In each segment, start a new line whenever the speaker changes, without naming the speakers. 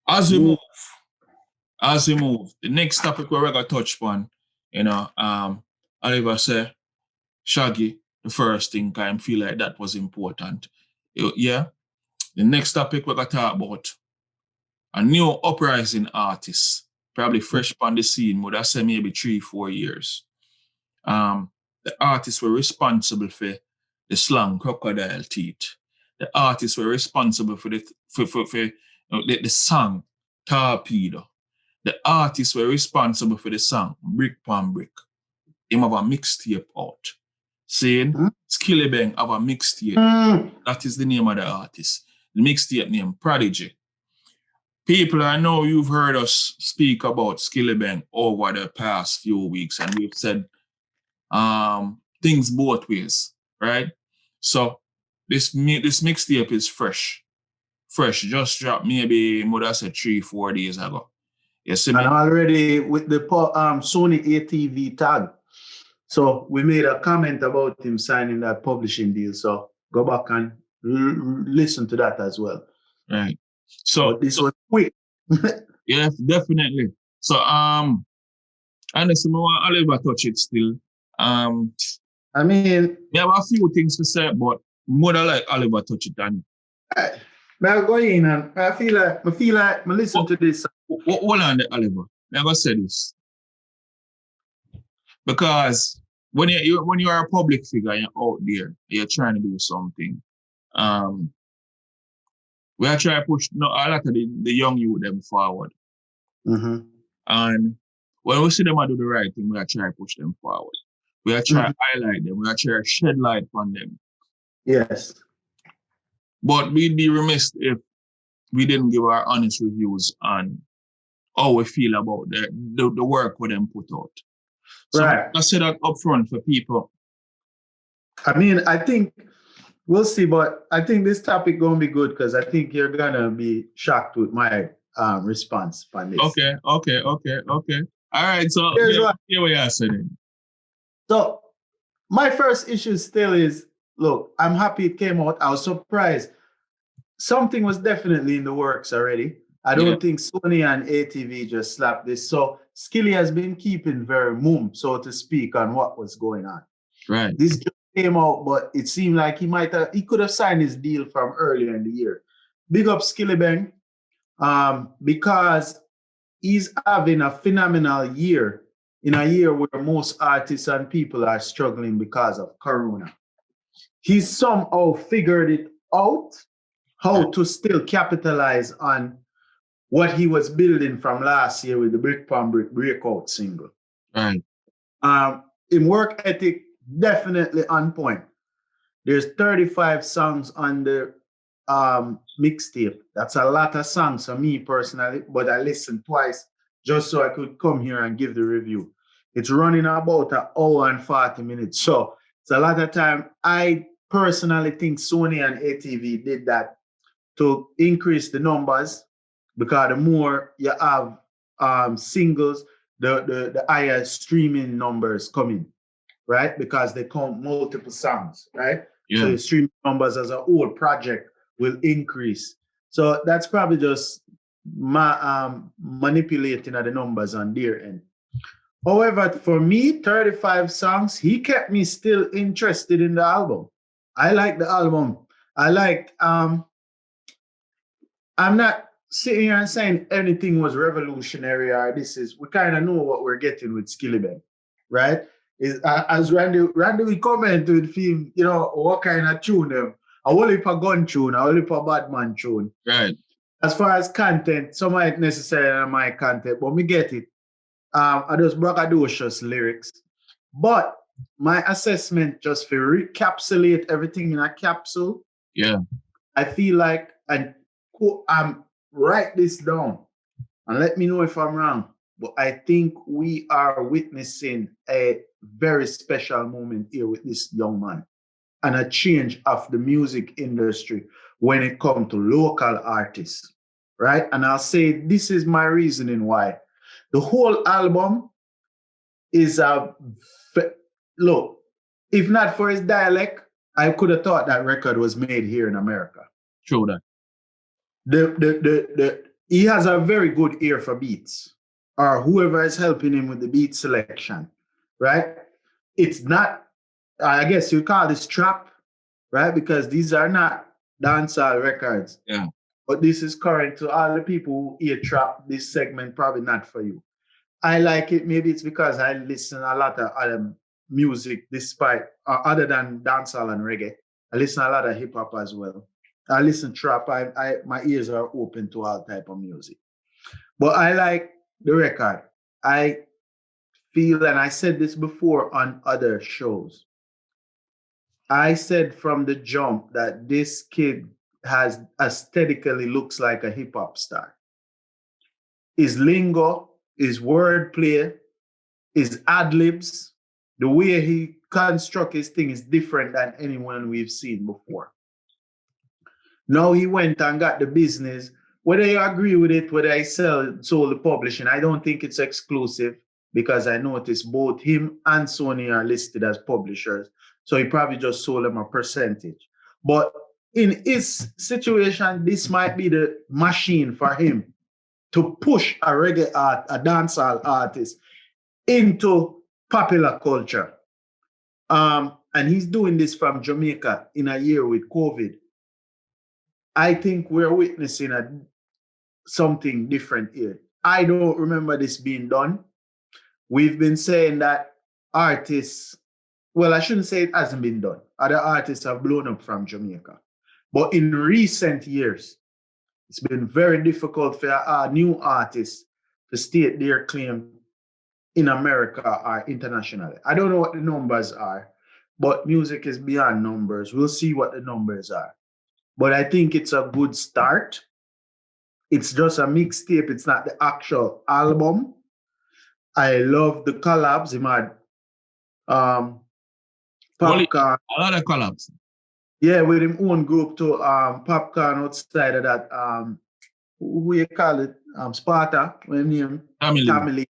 As we move, the next topic we're gonna touch upon, Oliver said, Shaggy, the first thing, I feel like that was important. Yeah. The next topic we're gonna talk about, a new uprising artist, probably fresh on the scene, would I say maybe 3-4 years. The artists were responsible for the slang crocodile teeth. The artists were responsible for the song Torpedo. The artists were responsible for the song Brick Pan Brick. Him have a mixtape out. Saying Skillibeng have a mixtape. That is the name of the artist. The mixtape name Prodigy. People, I know you've heard us speak about Skillibeng over the past few weeks, and we've said things both ways, right? So this mixtape is fresh. Just dropped maybe more than 3-4 days ago. You see me?
And already with the Sony ATV tag. So we made a comment about him signing that publishing deal. So go back and listen to that as well.
Right. So
but this was quick.
Yes, definitely. So honestly, I want Oliver touch it still.
I mean,
we have a few things to say, but more than like Oliver touch it than.
I'll go in and I feel like I listen to this.
Hold on, Oliver. I'm gonna say this. Because when you are a public figure, you're out there, you're trying to do something. We are trying to push a lot of the young youth them forward.
Mm-hmm.
And when we see them do the right thing, we are trying to push them forward. We are trying to highlight them. We are trying to shed light on them.
Yes.
But we'd be remiss if we didn't give our honest reviews on how we feel about the work we them put out. So I say that up front for people.
I mean, I think we'll see, but I think this topic gonna be good because I think you're gonna be shocked with my response on this.
Okay. All right, so here's what you're saying.
So my first issue still is, look, I'm happy it came out. I was surprised. Something was definitely in the works already. I don't think Sony and ATV just slapped this. So Skilly has been keeping very mum, so to speak, on what was going on.
Right.
This just came out, but it seemed like he could have signed his deal from earlier in the year. Big up Skillibeng, because he's having a phenomenal year in a year where most artists and people are struggling because of Corona. He's somehow figured it out how to still capitalize on what he was building from last year with the Brick Pan Brick breakout single.
Right.
In work ethic, definitely on point. There's 35 songs on the mixtape. That's a lot of songs for me personally, but I listened twice just so I could come here and give the review. It's running about an hour and 40 minutes. So it's a lot of time. I personally think Sony and ATV did that to increase the numbers, because the more you have singles, the higher streaming numbers coming, right? Because they count multiple songs, right?
Yeah.
So the streaming numbers as a whole project will increase. So that's probably just manipulating of the numbers on their end. However, for me, 35 songs, he kept me still interested in the album. I like the album. I liked, I'm not sitting here and saying anything was revolutionary or we kind of know what we're getting with Skillibeng, right? As Randy will comment with him, what kind of tune them. A whole heap of gun tune, a whole heap of Batman tune.
Right.
As far as content, some might necessarily not my content, but me get it. I just braggadocious lyrics. But my assessment, just to recapsulate everything in a capsule, I feel like, and write this down and let me know if I'm wrong, but I think we are witnessing a very special moment here with this young man and a change of the music industry when it comes to local artists, right? And I'll say this is my reasoning why. The whole album is look, if not for his dialect, I could have thought that record was made here in America.
True that.
he has a very good ear for beats, or whoever is helping him with the beat selection, right? It's not, I guess you call this trap, right? Because these are not dancehall records.
Yeah.
But this is current to all the people who hear trap. This segment probably not for you. I like it. Maybe it's because I listen a lot of other music, despite other than dancehall and reggae. I listen a lot of hip hop as well. I listen trap. My ears are open to all type of music. But I like the record. I feel, and I said this before on other shows. I said from the jump that this kid has aesthetically looks like a hip hop star. His lingo, his wordplay, his ad libs, the way he construct his thing is different than anyone we've seen before. Now he went and got the business. Whether you agree with it, whether I sold the publishing, I don't think it's exclusive because I noticed both him and Sony are listed as publishers. So he probably just sold them a percentage. But in his situation, this might be the machine for him to push a reggae art, a dancehall artist into popular culture. And he's doing this from Jamaica in a year with COVID. I think we're witnessing something different here. I don't remember this being done. We've been saying that artists, well, I shouldn't say it hasn't been done. Other artists have blown up from Jamaica. But in recent years, it's been very difficult for new artists to state their claim in America or internationally. I don't know what the numbers are, but music is beyond numbers. We'll see what the numbers are. But I think it's a good start. It's just a mixtape. It's not the actual album. I love the collabs. He had Popcorn.
A lot of collabs.
Yeah, with him own group too. Popcorn outside of that. Who you call it? Sparta. When name Family.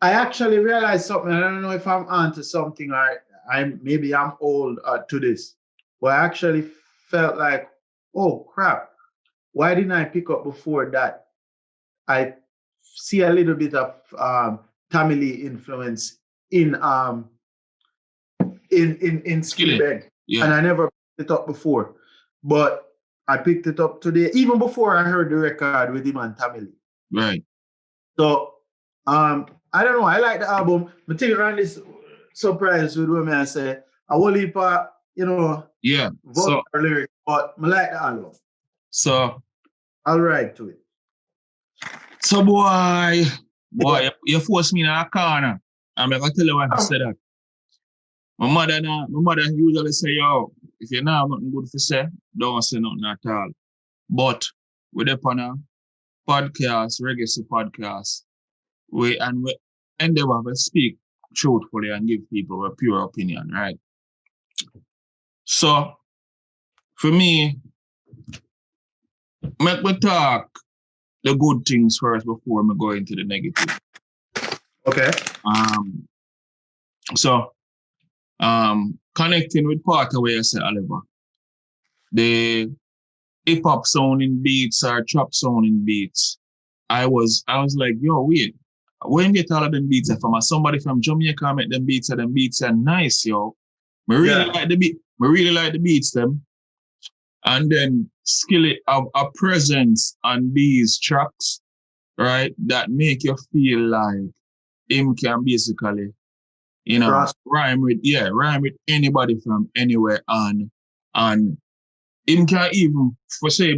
I actually realized something. I don't know if I'm onto something or maybe I'm old to this, but I actually felt like, oh crap, why didn't I pick up before that? I see a little bit of Tamil influence in Skillibeng, and I never picked it up before, but I picked it up today, even before I heard the record with him and Tamil.
Right.
So I don't know. I like the album. But think around this surprise with women I say a whole heap of, vulgar lyrics, but I like the album.
So
I'll ride to it.
So boy, you force me in a corner. I'm gonna tell you why I say that. My mother usually say, yo, if you not have nothing good to say, don't say nothing at all. But we're upon a podcast, Reggaecy podcast, we endeavor to speak truthfully and give people a pure opinion, right? So for me, make me talk the good things first before me go into the negative.
Okay.
So connecting with part of where you say, Oliver, the hip hop sounding beats or trap sounding beats, I was like, yo, wait, where you get all of them beats from? Somebody from Jamaica make them beats and them beats are nice, yo. I really like the beat. I really like the beats them. And then Skillet have a presence on these tracks, right? That make you feel like him can basically, rhyme with anybody from anywhere and him can even, for say,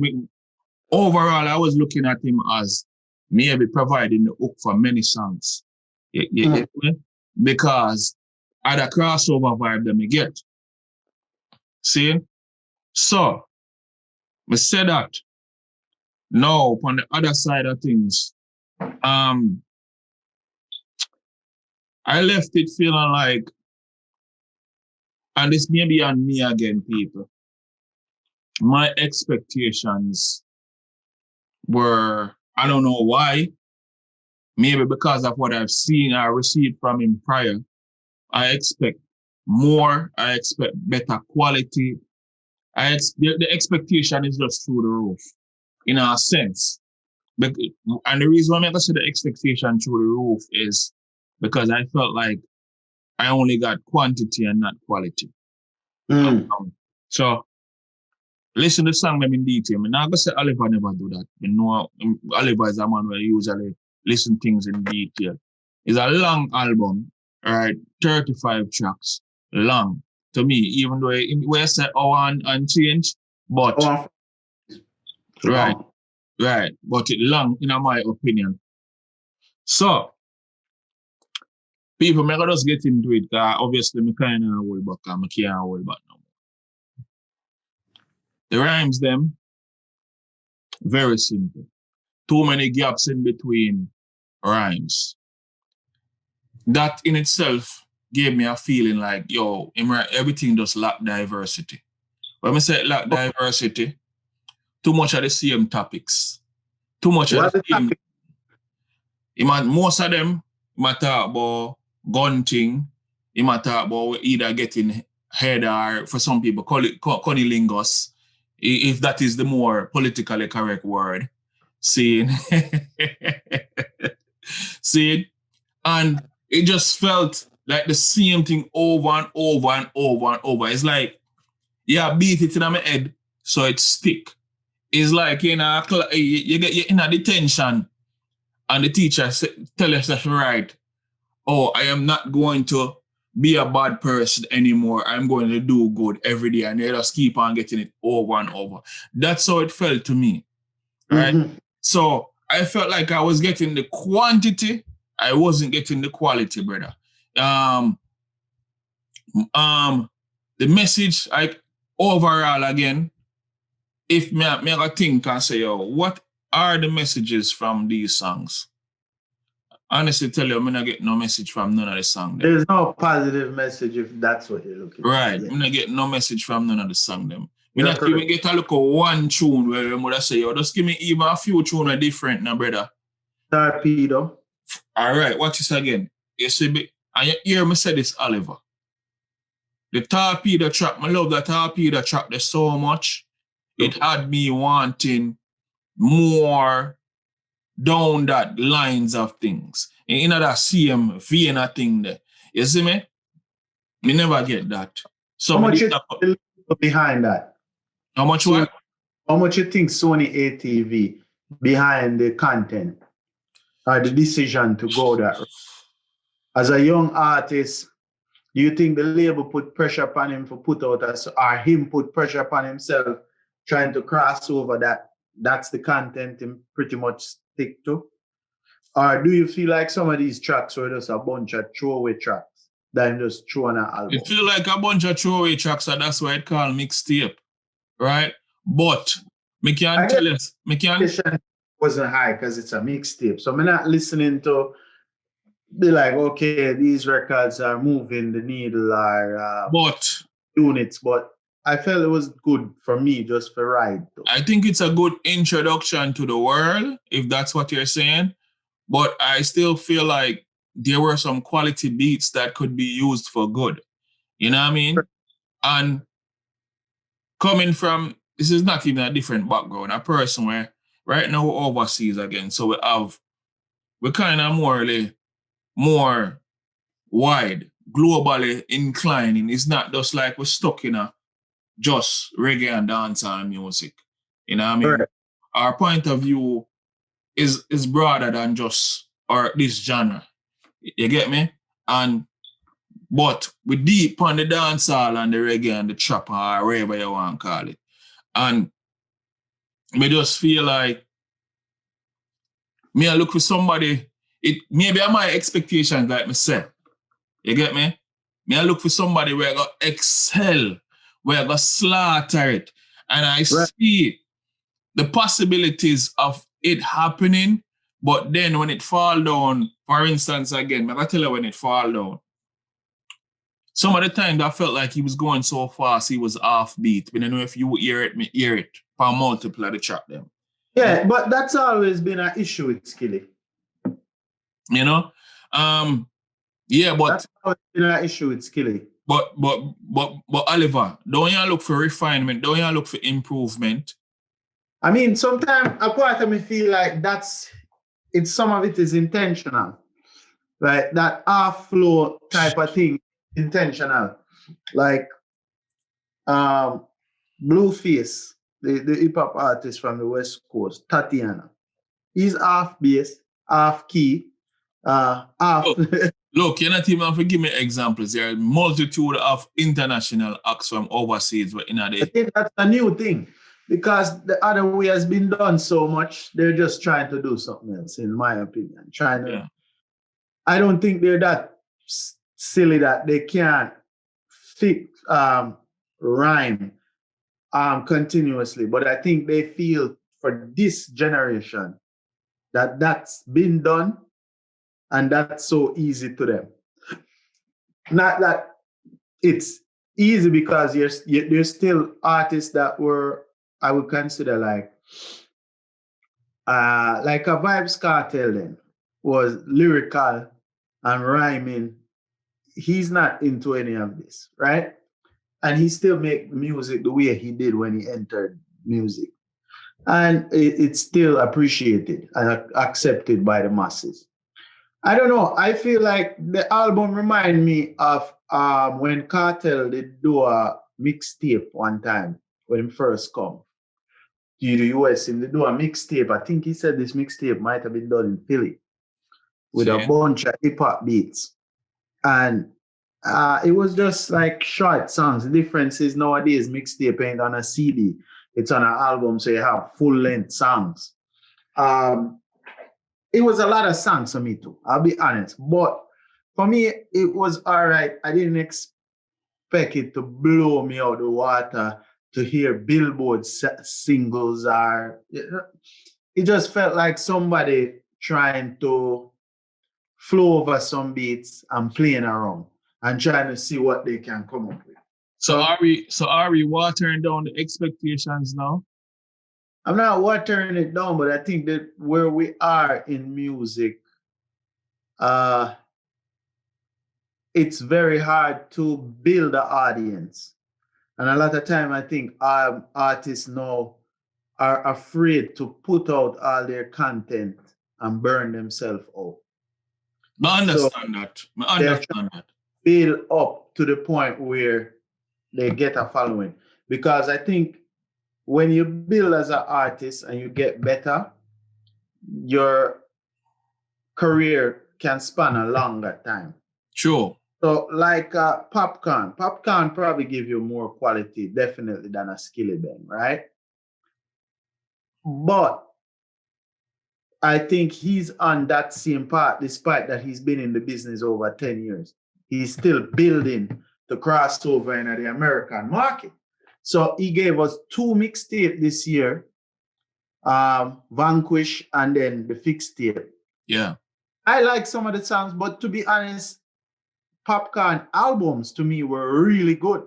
overall, I was looking at him as maybe providing the hook for many songs. You get me? Because at a crossover vibe that me get. See? So, I said that. Now, on the other side of things, I left it feeling like, and this may be on me again, people, my expectations were, I don't know why, maybe because of what I've seen or received from him prior. I expect more, I expect better quality. The expectation is just through the roof, in a sense. And the reason why I say the expectation through the roof is because I felt like I only got quantity and not quality. So listen to the song them in detail. I'm not gonna say Oliver never do that. You know, Oliver is a man who usually listen things in detail. It's a long album, right? 35 tracks, long to me. Even though we say and change, but right, but it long in my opinion. So people may just get into it. Obviously, me kind of hold back. I can't hold back now. The rhymes them very simple. Too many gaps in between rhymes. That in itself gave me a feeling like, yo, everything just lack diversity. When I say lack diversity, too much of the same topics. Too much of the same. Most of them, might talk about gun thing. You might talk about either getting head or, for some people, call it cunnilingus, if that is the more politically correct word. See it? And it just felt like the same thing over and over and over and over. It's like, yeah, beat it in my head so it stick. It's like, you get in a detention and the teacher tell us that, right, oh, I am not going to be a bad person anymore. I'm going to do good every day. And they just keep on getting it over and over. That's how it felt to me, right? Mm-hmm. So I felt like I was getting the quantity. I wasn't getting the quality, brother. The message, like overall again, if me I think and say, yo, what are the messages from these songs? Honestly tell you, I'm not get no message from none of the songs.
There's no positive message if that's what you're looking
for. Right. I'm not get no message from none of the songs them. We not even get a look at one tune where the mother say, yo, just give me even a few tunes are different now, brother.
Torpedo.
All right, watch this again. You see, and you hear me say this, Oliver. The Torpedo track, I love that Torpedo track there so much. It had me wanting more down that lines of things. In that same Vienna thing there. You see me? Me never get that. So
how much you behind that?
How much what?
How much you think Sony ATV behind the content or the decision to go that route? As a young artist, do you think the label put pressure upon him for put out or him put pressure upon himself trying to cross over that? That's the content him pretty much stick to? Or do you feel like some of these tracks were just a bunch of throwaway tracks that him just throw on an album?
It feel like a bunch of throwaway tracks, and that's why it called mixtape, right? But me can tell you,
wasn't high because it's a mixtape. So I'm not listening to be like, okay, these records are moving the needle or units, but I felt it was good for me just for ride. Though.
I think it's a good introduction to the world, if that's what you're saying. But I still feel like there were some quality beats that could be used for good. You know what I mean? Sure. And coming from, this is not even a different background, a person where right now we're overseas again. So we're kind of more wide, globally inclining. It's not just like we're stuck in a just reggae and dancehall music. You know what I mean? Right. Our point of view is broader than just this genre. You get me? But we deep on the dancehall and the reggae and the trap or whatever you want to call it. And me just feel like me I look for somebody, it maybe my expectations like me say. You get me? Me I look for somebody where I got excel, where I got slaughter it. And I see the possibilities of it happening, but then when it fall down, for instance, again, I gotta tell you when it fall down. Some of the time I felt like he was going so fast, he was offbeat. But I don't know if you hear it, me hear it for multiple of the track them.
Yeah, but that's always been an issue with Skilly.
You know? Yeah, but
that's always been an issue with Skilly.
But Oliver, don't you look for refinement? Don't you look for improvement?
I mean, sometimes a part of me feel like some of it is intentional. Like that half flow type of thing, intentional. Like Blueface, the hip hop artist from the West Coast, Tatiana. He's half bass, half key, half.
Look, you're not even have to give me examples. There are a multitude of international acts from overseas in
I
the.
think that's a new thing because the other way has been done so much. They're just trying to do something else, in my opinion.
Yeah.
I don't think they're that silly that they can't fix rhyme continuously. But I think they feel for this generation that that's been done and that's so easy to them. Not that it's easy because there's still artists that were, I would consider like a Vibes Cartel then was lyrical and rhyming. He's not into any of this, right? And he still make music the way he did when he entered music. And it's still appreciated and accepted by the masses. I don't know. I feel like the album remind me of when Cartel did do a mixtape one time when he first come to the US. And they do a mixtape. I think he said this mixtape might have been done in Philly with a bunch of hip hop beats. And it was just like short songs. The difference is nowadays mixtape ain't on a CD. It's on an album, so you have full length songs. It was a lot of songs for me too, I'll be honest. But for me, it was all right. I didn't expect it to blow me out the water to hear Billboard singles. It just felt like somebody trying to flow over some beats and playing around and trying to see what they can come up with.
So are we watering down the expectations now?
I'm not watering it down, but I think that where we are in music, it's very hard to build an audience. And a lot of time I think artists now are afraid to put out all their content and burn themselves out.
I understand that.
Build up to the point where they get a following. Because I think when you build as an artist and you get better, your career can span a longer time.
Sure.
So like Popcorn probably give you more quality, definitely, than a Skillibeng, right? But I think he's on that same path, despite that he's been in the business over 10 years. He's still building the crossover in the American market. So he gave us 2 mixtapes this year, Vanquish and then the Fixed Tape.
Yeah.
I like some of the songs, but to be honest, Popcorn albums to me were really good.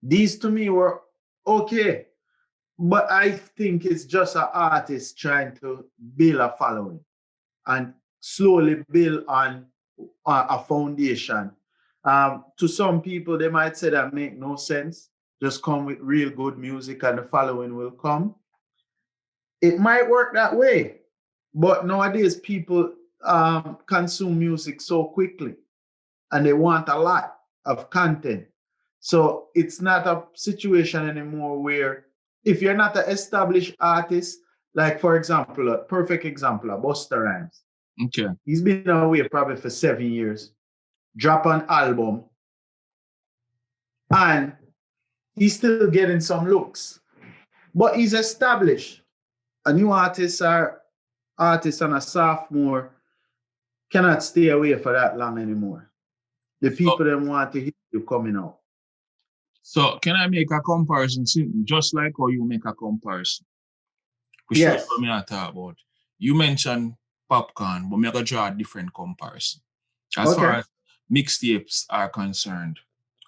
These to me were okay. But I think it's just an artist trying to build a following and slowly build on a foundation. To some people, they might say that make no sense. Just come with real good music and the following will come. It might work that way. But nowadays, people consume music so quickly and they want a lot of content. So it's not a situation anymore where if you're not an established artist, like for example, a perfect example, Busta Rhymes.
Okay.
He's been away probably for 7 years, drop an album, and he's still getting some looks. But he's established. A new artist or artist and a sophomore cannot stay away for that long anymore. The people that want to hear you coming out.
So can I make a comparison, just like how you make a comparison?
Yes.
What I talk about. You mentioned Popcorn, but I'm going to draw a different comparison. As far as mixtapes are concerned.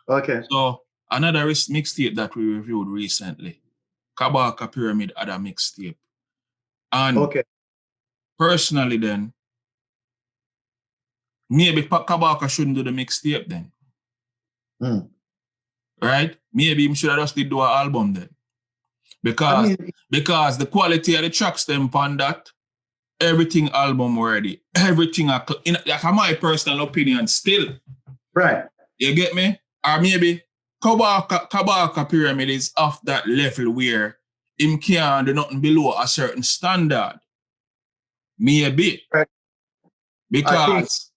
Okay.
So another mixtape that we reviewed recently, Kabaka Pyramid had a mixtape. And personally then, maybe Kabaka shouldn't do the mixtape then. Right? Maybe he should have just do an album then. Because because the quality of the tracks them on that, everything album already. Everything that's my personal opinion still.
Right.
You get me? Or maybe Kabaka Pyramid is off that level where him can't do nothing below a certain standard. Maybe.
Right.
Because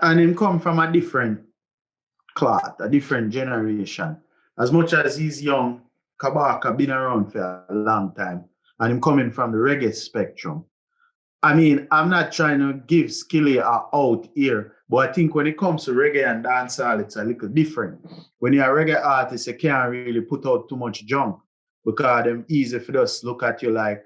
and him come from a different cloth, a different generation. As much as he's young, Kabaka been around for a long time, and him coming from the reggae spectrum. I mean, I'm not trying to give Skilly a out here, but I think when it comes to reggae and dancehall, it's a little different. When you're a reggae artist, you can't really put out too much junk because them easy for just look at you like.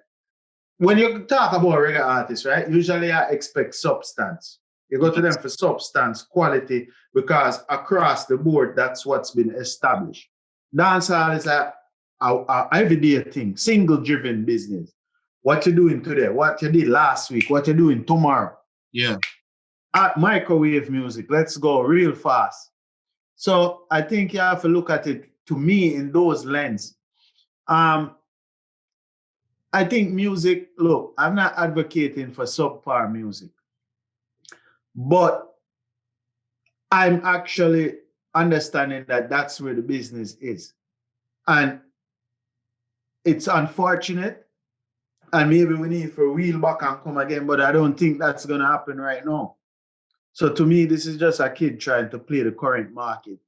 When you talk about reggae artists, right? Usually I expect substance. You go to them for substance, quality, because across the board, that's what's been established. Dancehall is a everyday thing, single-driven business. What you doing today? What you did last week? What you doing tomorrow?
Yeah.
Microwave music. Let's go real fast. So I think you have to look at it, to me, in those lenses. I think music, look, I'm not advocating for subpar music, but I'm actually understanding that that's where the business is. And it's unfortunate, and maybe we need to wheel back and come again, but I don't think that's going to happen right now. So to me, this is just a kid trying to play the current market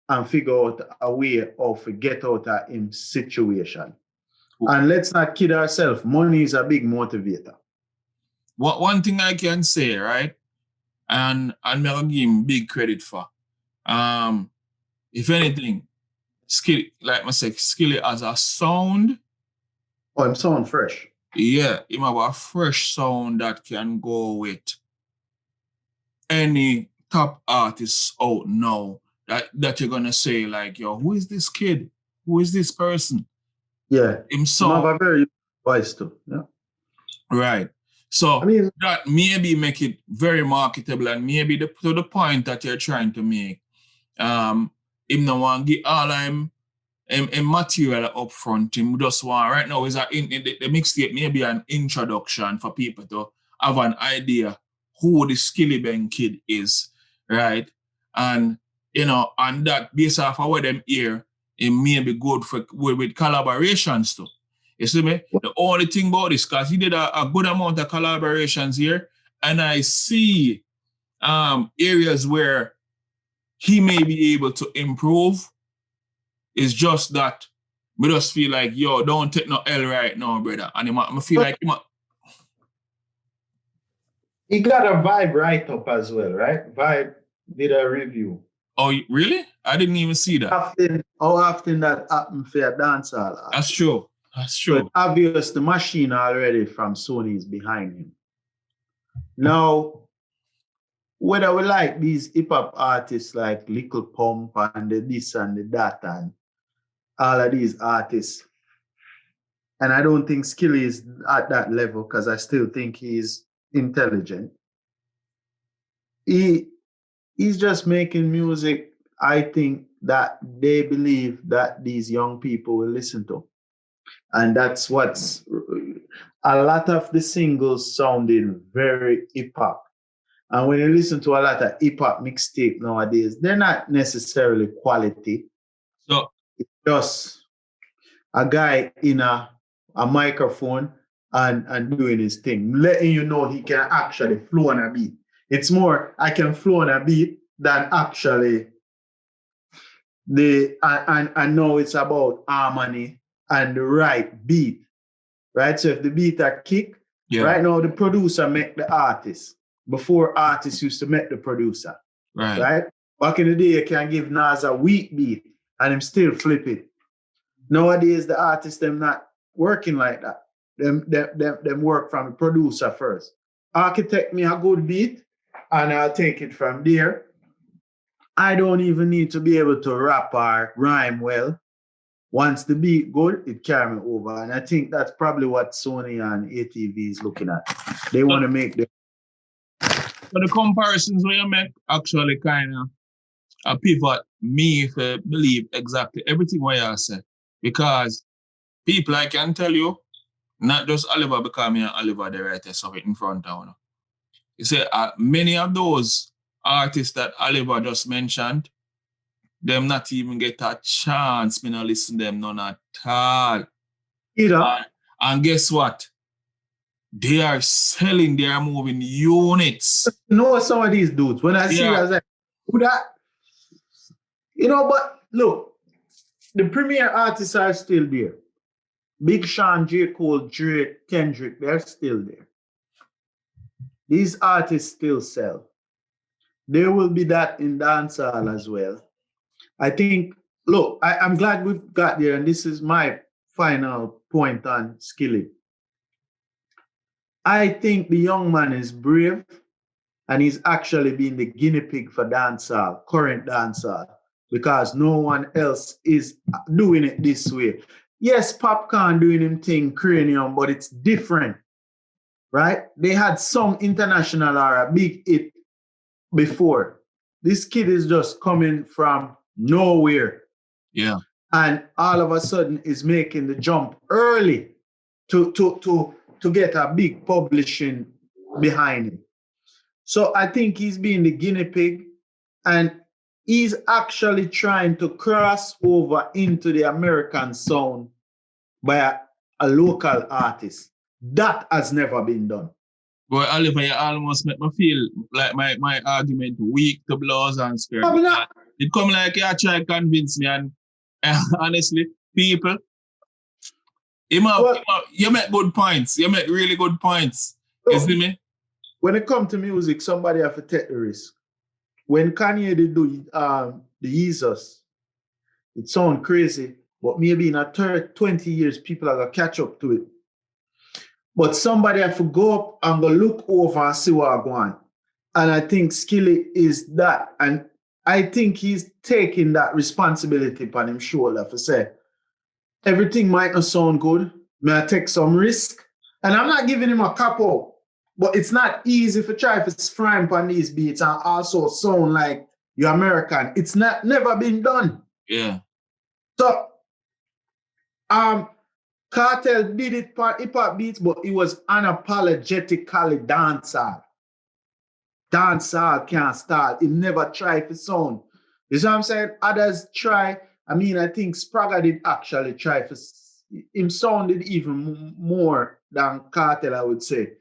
and figure out a way of get out of him situation. And let's not kid ourselves. Money is a big motivator.
One thing I can say, right? And I'm gonna give him big credit for. If anything, like I said, Skilly has a sound.
Oh, I'm sound fresh.
Yeah, him have a fresh sound that can go with any top artists out now. That you're gonna say, like, yo, who is this kid? Who is this person?
Yeah.
Him sound.
Have a very voice too. Yeah.
Right. So
I mean,
that maybe make it very marketable, and maybe to the point that you're trying to make. Him no want get all him material up front. Him just want right now is the mixtape maybe an introduction for people to have an idea who the Skillibeng kid is, right? And and that based off of what them hear, it may be good with collaborations too. You see me? The only thing about this, because he did a good amount of collaborations here, and I see areas where he may be able to improve. It's just that me just feel like, yo, don't take no L right now, brother. And I feel like
he got a Vibe write up as well, right? Vibe did a review.
Oh, really? I didn't even see that.
How often that happened for a dancehall?
That's true. That's true.
But obvious the machine already from Sony is behind him. Now, whether we like these hip-hop artists like Little Pump and the this and the that and all of these artists, and I don't think Skilly is at that level because I still think he's intelligent. He's just making music, I think, that they believe that these young people will listen to. And that's what's a lot of the singles sounded very hip-hop. And when you listen to a lot of hip-hop mixtape nowadays, they're not necessarily quality.
So
it's just a guy in a microphone and doing his thing, letting you know he can actually flow on a beat. It's more, I can flow on a beat than actually I know it's about harmony and the right beat, right? So if the beat are kick, right now the producer make the artist. Before artists used to make the producer, right? Back in the day, you can give Nas a weak beat and him still flip it. Nowadays, the artists them not working like that. Them work from the producer first. Architect me a good beat and I'll take it from there. I don't even need to be able to rap or rhyme well. Once the beat good, it carry me over. And I think that's probably what Sony and ATV is looking at. They want to make the
So the comparisons where you make actually kind of pivot me to believe exactly everything what you said. Because people, I can tell you, not just Oliver, because me and Oliver the writer of it in front of you. You say many of those artists that Oliver just mentioned, them not even get a chance. Me not listen to them none at all. And guess what? They are selling, they are moving units.
You know some of these dudes, when I see it, I was like, who that? You know, but look, the premier artists are still there. Big Sean, J. Cole, Drake, Kendrick, they're still there. These artists still sell. There will be that in dancehall as well. I think, look, I'm glad we've got there, and this is my final point on Skilly. I think the young man is brave, and he's actually being the guinea pig for dancehall, current dancehall, because no one else is doing it this way. Yes, Popcorn doing him thing, Cranium, but it's different, right? They had some international or a big hit before. This kid is just coming from nowhere.
Yeah.
And all of a sudden is making the jump early to get a big publishing behind him. So I think he's being the guinea pig, and he's actually trying to cross over into the American sound by a local artist. That has never been done.
Boy, Oliver, you almost make me feel like my argument weak to blows and skirt. It come like you try to convince me, and honestly, people, you make good points. You make really good points. You see me?
When it comes to music, somebody have to take the risk. When Kanye did do the Jesus, it sounds crazy, but maybe in 20 years, people are going to catch up to it. But somebody have to go up and go look over and see what I want. And I think Skilly is that. And I think he's taking that responsibility upon his shoulder for say, everything might not sound good. May I take some risk? And I'm not giving him a couple. But it's not easy to try to frame on these beats and also sound like you're American. It's never been done.
Yeah.
So, Cartel did it for hip-hop beats, but it was unapologetically dancehall. Dancehall can't start. It never tried to sound. You see what I'm saying? Others try. I mean, I think Spragga did actually try to. Him sounded even more than Cartel, I would say.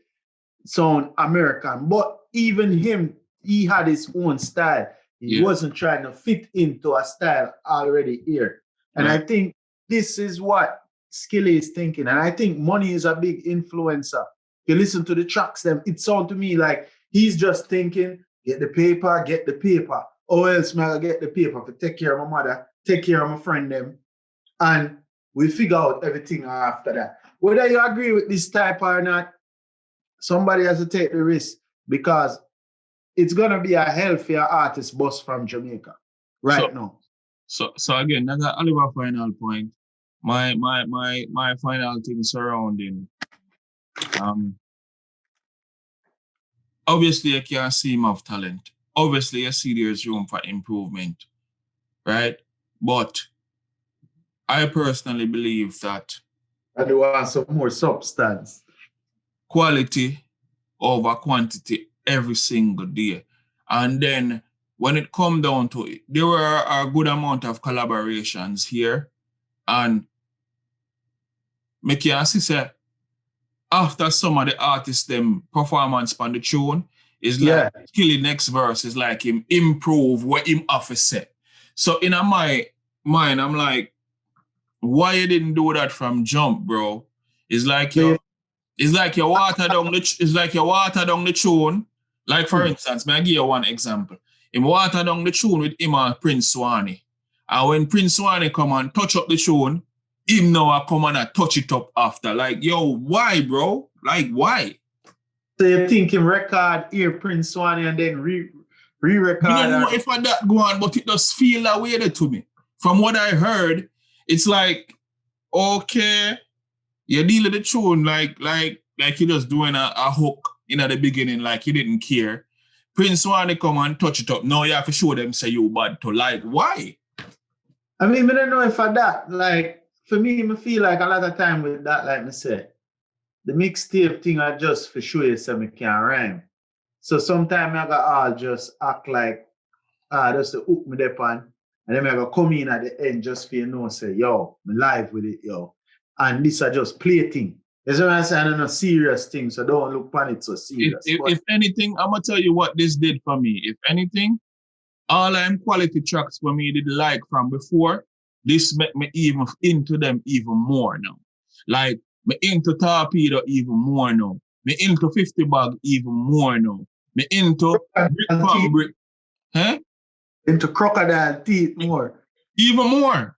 Sound American, but even him, he had his own style. He wasn't trying to fit into a style already here. And I think this is what Skilly is thinking. And I think money is a big influencer. You listen to the tracks, them, it sounds to me like he's just thinking, get the paper. Or else man, I get the paper to take care of my mother, take care of my friend them. And we figure out everything after that. Whether you agree with this type or not, somebody has to take the risk, because it's gonna be a healthier artist bus from Jamaica now.
So again, that's Oliver final point. My final thing surrounding. Obviously, you can see him have talent. Obviously, you see there's room for improvement, right? But I personally believe that
I do want some more substance.
Quality over quantity every single day. And then when it come down to it, there were a good amount of collaborations here. And me can see say, after some of the artists, them performance on the tune, is like Skilly next verse is like him improve what him have to say. So in my mind, I'm like, why you didn't do that from jump, bro? It's like you water down the tune. Like for instance, may I give you one example. Him water down the tune with him and Prince Swanee. And when Prince Swanee come and touch up the tune, him now I come and I touch it up after. Like, yo, why, bro? Like, why?
So you think him record here Prince Swanee and then re-record?
I don't know if I that go on, but it does feel that way to me. From what I heard, it's like, okay, you deal with the tune like you just doing a hook in the beginning, like you didn't care. Prince Swanee come and touch it up. Now you have to show them say you bad to like, why?
I mean, I don't know if I that, like, for me, I feel like a lot of time with that, like I say, the mixtape thing I just for sure you say me can rhyme. So sometimes I got all just act like just to hook me up on, and then I go come in at the end just for you know say, yo, me live with it, yo. And this are just play thing. That's what I'm saying, I know serious thing, so don't look upon it so serious.
If anything, I'm gonna tell you what this did for me. If anything, all them quality tracks for me did like from before, this make me even into them even more now. Like me into Torpedo even more now. Me into 50 Bag even more now. Me into Brick Pam Brick. Huh?
Into Crocodile Teeth more.
Even more.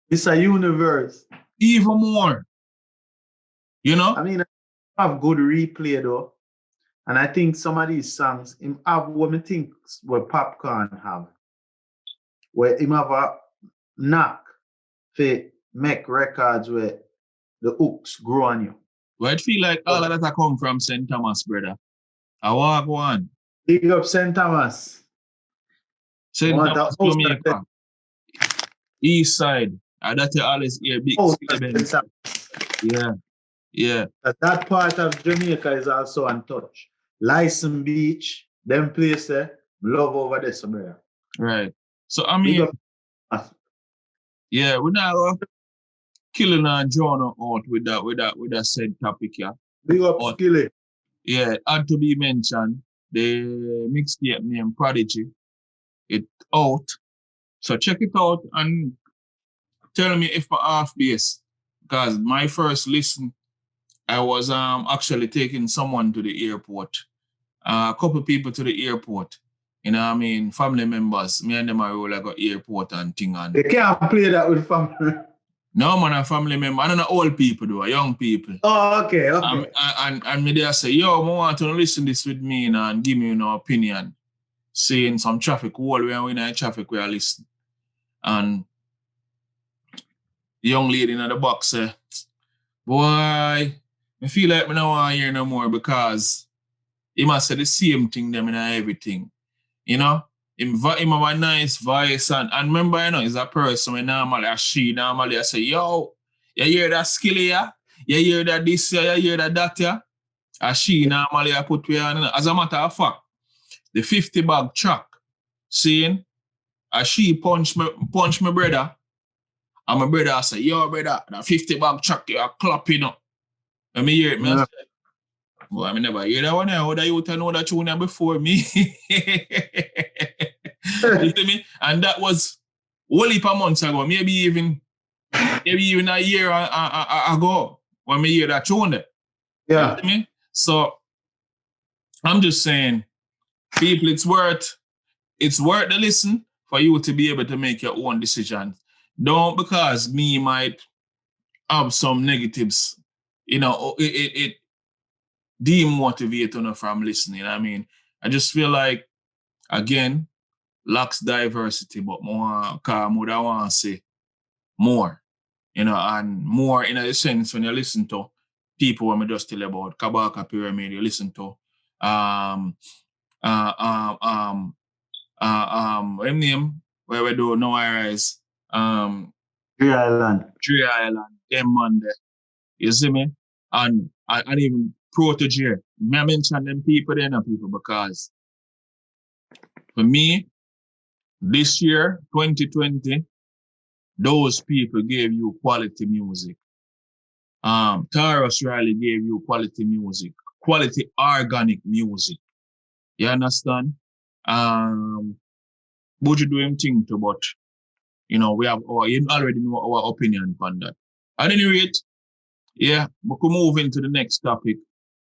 It's a universe.
Even more. You know?
I mean, I have good replay though. And I think some of these songs, him have what I think what Popcorn have. Where him have a knack for make records where the hooks grow on you.
Well, I feel like all of that I come from St. Thomas, brother. I walk one.
Big up St. Thomas.
St. Thomas, Jamaica. East side. And that you always hear big Skillibeng. Yeah. Yeah.
That part of Jamaica is also untouched. License Beach, them places, love over there somewhere.
Right. So I mean, yeah, we're not killing and drawing out with that said topic, yeah.
Big up Skilly.
Yeah, had to be mentioned. The mixtape name Prodigy. It out. So check it out and tell me if I off base. Because my first listen, I was actually taking someone to the airport. A couple people to the airport. You know what I mean? Family members. Me and them are all like a airport and thing. And
they can't play that with family.
No, man, a family member. I don't know old people though, young people.
Oh, okay.
And me there say, yo, I want to listen this with me and give me an opinion. Seeing some traffic, all when we're in traffic, we are listening. And the young lady in the box say, boy, I feel like I don't want to hear no more because he must say the same thing them in everything. You know? Him have a nice voice and remember, you know, he's a person when normally I say, yo, you hear that Skilly, yeah? You hear that this, yeah? You hear that, yeah? And she normally I put where, as a matter of fact, the 50 Bag track, seeing, and she punch my brother, and my brother say, yo, brother, that 50 Bag track, you are clapping up. Let me hear it, man. Well, I never hear that one. How do you know that tune before me? You see me? And that was a heap of months ago, maybe even a year ago when we hear that tune.
Yeah.
You see me? So I'm just saying, people, it's worth the listen for you to be able to make your own decisions. Don't because me might have some negatives, you know, it demotivate you from listening. I mean, I just feel like, again, lacks diversity, but more calm would I want to say more, you know, and more in a sense when you listen to people when we just tell about Kabaka Pyramid, you listen to what name where we do No Rise,
Tree Island,
them man there. You see me? And even Prodigy. I mention them people there, people, because for me, this year, 2020, those people gave you quality music. Tarrus Riley gave you quality music, quality organic music. You understand? Buju do him thing too, but you know, you already know our opinion on that. At any rate, yeah, we could move into the next topic.